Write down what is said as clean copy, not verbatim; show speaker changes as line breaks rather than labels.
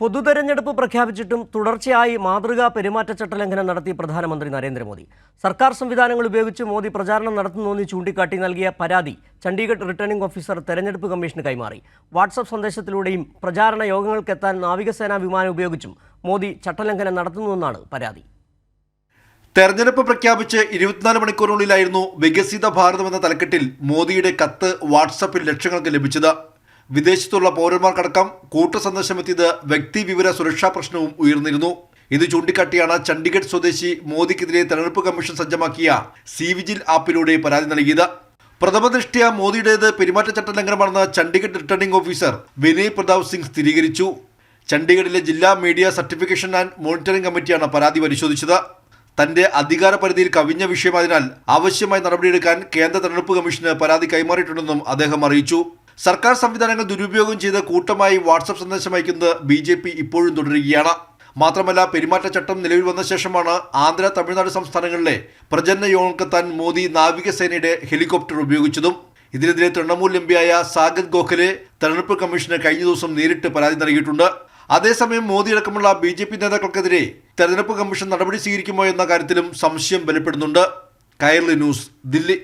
പൊതുതെരഞ്ഞെടുപ്പ് പ്രഖ്യാപിച്ചിട്ടും തുടർച്ചയായി മാതൃകാ പെരുമാറ്റച്ചട്ട ലംഘനം നടത്തി പ്രധാനമന്ത്രി നരേന്ദ്രമോദി. സർക്കാർ സംവിധാനങ്ങൾ ഉപയോഗിച്ച് മോദി പ്രചാരണം നടത്തുന്നുവെന്ന് ചൂണ്ടിക്കാട്ടി നൽകിയ പരാതി ചണ്ഡീഗഡ് റിട്ടേണിംഗ് ഓഫീസർ തെരഞ്ഞെടുപ്പ് കമ്മീഷന് കൈമാറി. വാട്സ്ആപ്പ് സന്ദേശത്തിലൂടെയും പ്രചാരണ യോഗങ്ങൾക്കെത്താൻ നാവികസേനാ വിമാനം ഉപയോഗിച്ചും മോദി ചട്ടലംഘനം നടത്തുന്നുവെന്നാണ് പരാതി.
തെരഞ്ഞെടുപ്പ് പ്രഖ്യാപിച്ച് 24 മണിക്കൂറിനുള്ളിലായിരുന്നു വികസിത ഭാരതം എന്ന തലക്കെട്ടിൽ മോദിയുടെ കത്ത് വാട്സാപ്പിൽ ലക്ഷങ്ങൾക്ക് ലഭിച്ചത്. വിദേശത്തുള്ള പൗരന്മാർക്കടക്കം കൂട്ടസന്ദേശമെത്തിയത് വ്യക്തിവിവര സുരക്ഷാ പ്രശ്നവും ഉയർന്നിരുന്നു. ഇത് ചൂണ്ടിക്കാട്ടിയാണ് ചണ്ഡീഗഡ് സ്വദേശി മോദിക്കെതിരെ തെരഞ്ഞെടുപ്പ് കമ്മീഷൻ സജ്ജമാക്കിയ സി-വിജിൽ ആപ്പിലൂടെ പരാതി നൽകിയത്. പ്രഥമദൃഷ്ട്യാ മോദിയുടേത് പെരുമാറ്റച്ചട്ട ലംഘനമാണെന്ന് ചണ്ഡീഗഡ് റിട്ടേണിംഗ് ഓഫീസർ വിനയ് പ്രതാപ് സിംഗ് സ്ഥിരീകരിച്ചു. ചണ്ഡീഗഡിലെ ജില്ലാ മീഡിയ സർട്ടിഫിക്കേഷൻ ആൻഡ് മോണിറ്ററിംഗ് കമ്മിറ്റിയാണ് പരാതി പരിശോധിച്ചത്. തന്റെ അധികാര പരിധിയിൽ കവിഞ്ഞ വിഷയമായതിനാൽ ആവശ്യമായ നടപടിയെടുക്കാൻ കേന്ദ്ര തെരഞ്ഞെടുപ്പ് കമ്മീഷന് പരാതി കൈമാറിയിട്ടുണ്ടെന്നും അദ്ദേഹം അറിയിച്ചു. സർക്കാർ സംവിധാനങ്ങൾ ദുരുപയോഗം ചെയ്ത് കൂട്ടമായി വാട്സ്ആപ്പ് സന്ദേശം അയക്കുന്നത് BJP ഇപ്പോഴും തുടരുകയാണ്. മാത്രമല്ല, പെരുമാറ്റച്ചട്ടം നിലവിൽ വന്ന ശേഷമാണ് ആന്ധ്ര, തമിഴ്നാട് സംസ്ഥാനങ്ങളിലെ പ്രചരണ യോഗങ്ങൾക്കെത്താൻ മോദി നാവികസേനയുടെ ഹെലികോപ്റ്റർ ഉപയോഗിച്ചതും. ഇതിനെതിരെ തൃണമൂൽ എംപിയായ സാഗത് ഗോഖലെ തെരഞ്ഞെടുപ്പ് കമ്മീഷന് കഴിഞ്ഞ ദിവസം നേരിട്ട് പരാതി നൽകിയിട്ടുണ്ട്. അതേസമയം മോദി അടക്കമുള്ള BJP നേതാക്കൾക്കെതിരെ തെരഞ്ഞെടുപ്പ് കമ്മീഷൻ നടപടി സ്വീകരിക്കുമോ എന്ന കാര്യത്തിലും സംശയം ബലപ്പെടുന്നുണ്ട്. കൈരളി ന്യൂസ്, ദില്ലി.